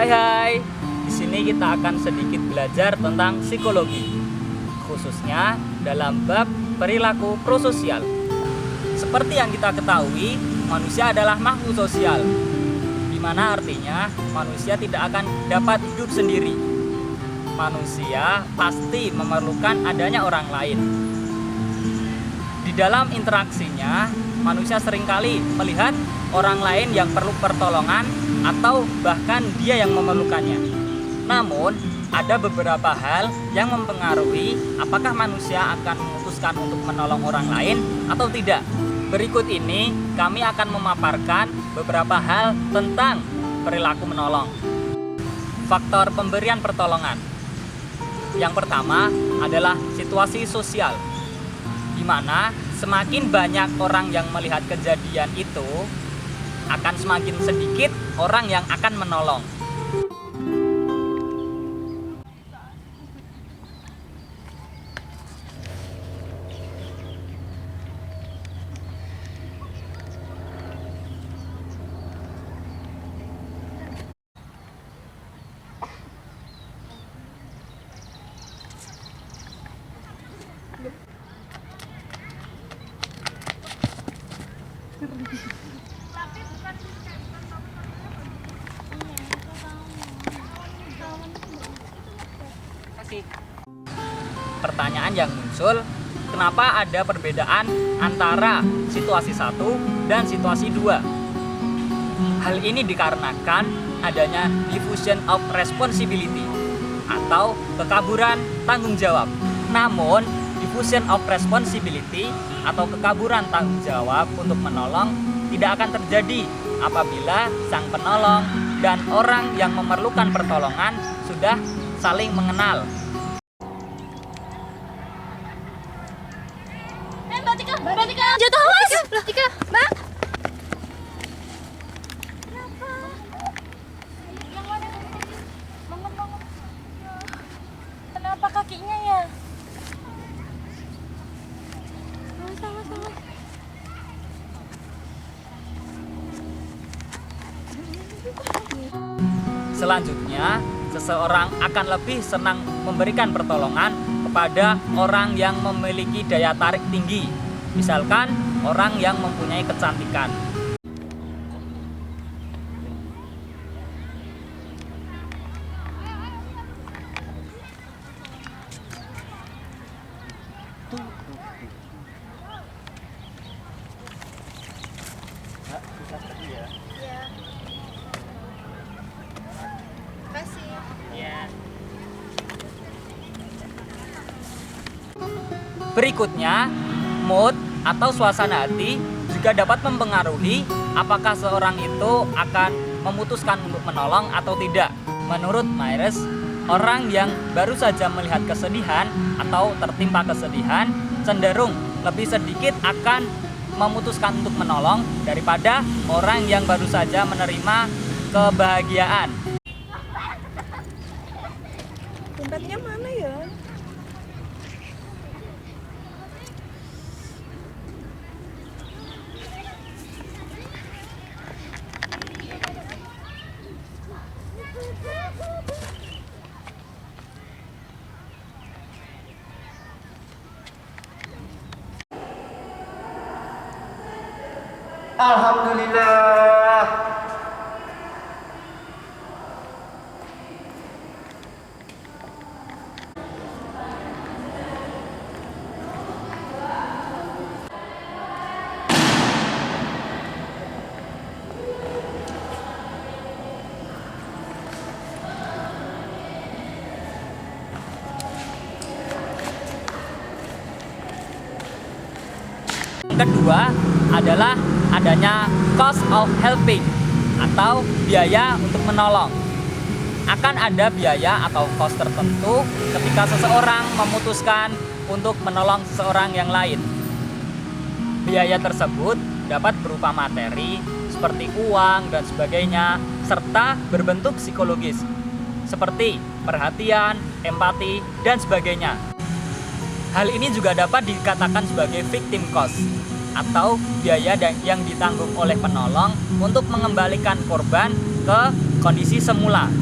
Hai hai, di sini kita akan sedikit belajar tentang psikologi, khususnya dalam bab perilaku prososial. Seperti yang kita ketahui, manusia adalah makhluk sosial, di mana artinya manusia tidak akan dapat hidup sendiri. Manusia pasti memerlukan adanya orang lain. Di dalam interaksinya, manusia seringkali melihat orang lain yang perlu pertolongan atau bahkan dia yang memerlukannya. Namun, ada beberapa hal yang mempengaruhi apakah manusia akan memutuskan untuk menolong orang lain atau tidak. Berikut ini kami akan memaparkan beberapa hal tentang perilaku menolong. Faktor pemberian pertolongan. Yang pertama adalah situasi sosial, di mana semakin banyak orang yang melihat kejadian itu, akan semakin sedikit orang yang akan menolong. Pertanyaan yang muncul, kenapa ada perbedaan antara situasi 1 dan situasi 2? Hal ini dikarenakan adanya diffusion of responsibility atau kekaburan tanggung jawab. Namun, diffusion of responsibility atau kekaburan tanggung jawab untuk menolong tidak akan terjadi apabila sang penolong dan orang yang memerlukan pertolongan sudah saling mengenal. Mbak Tika, jatuh awas. Mbak Tika, Mbak. Kenapa? Yang mana? Bangun. Kenapa kakinya ya? Sama. Selanjutnya, seseorang akan lebih senang memberikan pertolongan kepada orang yang memiliki daya tarik tinggi, misalkan orang yang mempunyai kecantikan. Berikutnya, mood atau suasana hati juga dapat mempengaruhi apakah seorang itu akan memutuskan untuk menolong atau tidak. Menurut Myers, orang yang baru saja melihat kesedihan atau tertimpa kesedihan cenderung lebih sedikit akan memutuskan untuk menolong daripada orang yang baru saja menerima kebahagiaan. Dompetnya mana ya? Alhamdulillah. Yang kedua adalah adanya cost of helping atau biaya untuk menolong. Akan ada biaya atau cost tertentu ketika seseorang memutuskan untuk menolong seseorang yang lain. Biaya tersebut dapat berupa materi seperti uang dan sebagainya, serta berbentuk psikologis seperti perhatian, empati, dan sebagainya. Hal ini juga dapat dikatakan sebagai victim cost atau biaya yang ditanggung oleh penolong untuk mengembalikan korban ke kondisi semula.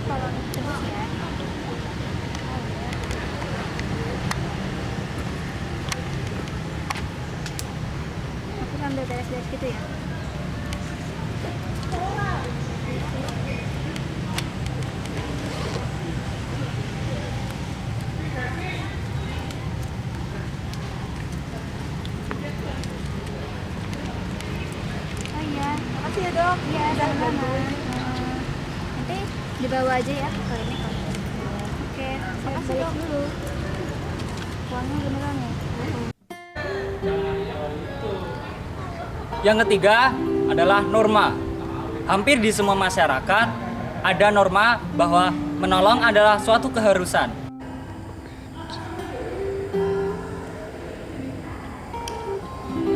kalau terus ya. Aku sambil beres-beres gitu ya. Oh iya, makasih ya dok. Iya, sama-sama. Nanti dibawa aja ya kalau ini kalau. Oke, makasih dok. Dulu. Uangnya beneran ya? Yang ketiga adalah norma. Hampir di semua masyarakat ada norma bahwa menolong adalah suatu keharusan.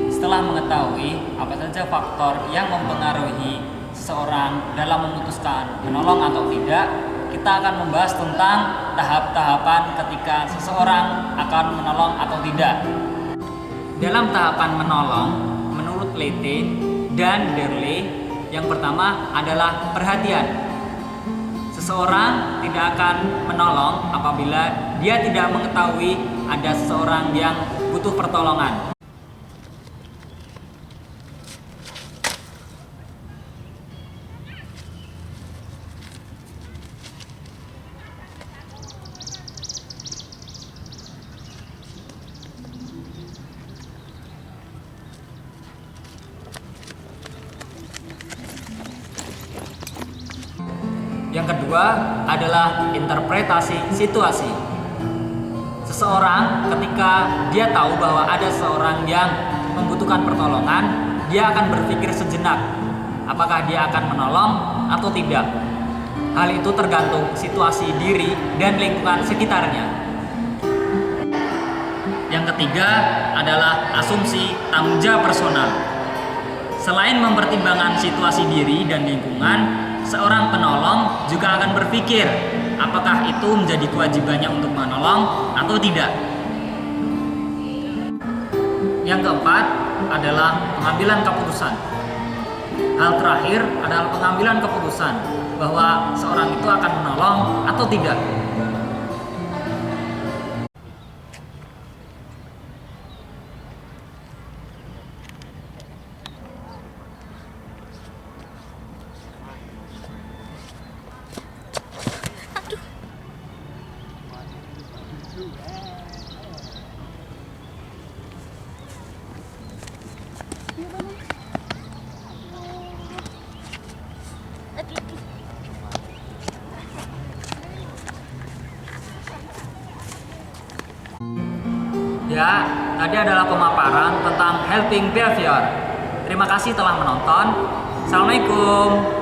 Setelah mengetahui apa saja faktor yang mempengaruhi seseorang dalam memutuskan menolong atau tidak, kita akan membahas tentang tahap-tahapan ketika seseorang akan menolong atau tidak. Dalam tahapan menolong, menurut Lete dan Derle, yang pertama adalah perhatian. Seseorang tidak akan menolong apabila dia tidak mengetahui ada seseorang yang butuh pertolongan. Yang kedua adalah interpretasi situasi. Seseorang ketika dia tahu bahwa ada seorang yang membutuhkan pertolongan, dia akan berpikir sejenak apakah dia akan menolong atau tidak. Hal itu tergantung situasi diri dan lingkungan sekitarnya. Yang ketiga adalah asumsi tanggung jawab personal. Selain mempertimbangkan situasi diri dan lingkungan, seorang penolong juga akan berpikir apakah itu menjadi kewajibannya untuk menolong atau tidak. Yang keempat adalah pengambilan keputusan. Hal terakhir adalah pengambilan keputusan bahwa seorang itu akan menolong atau tidak. Ya, tadi adalah pemaparan tentang helping behavior. Terima kasih telah menonton. Assalamualaikum.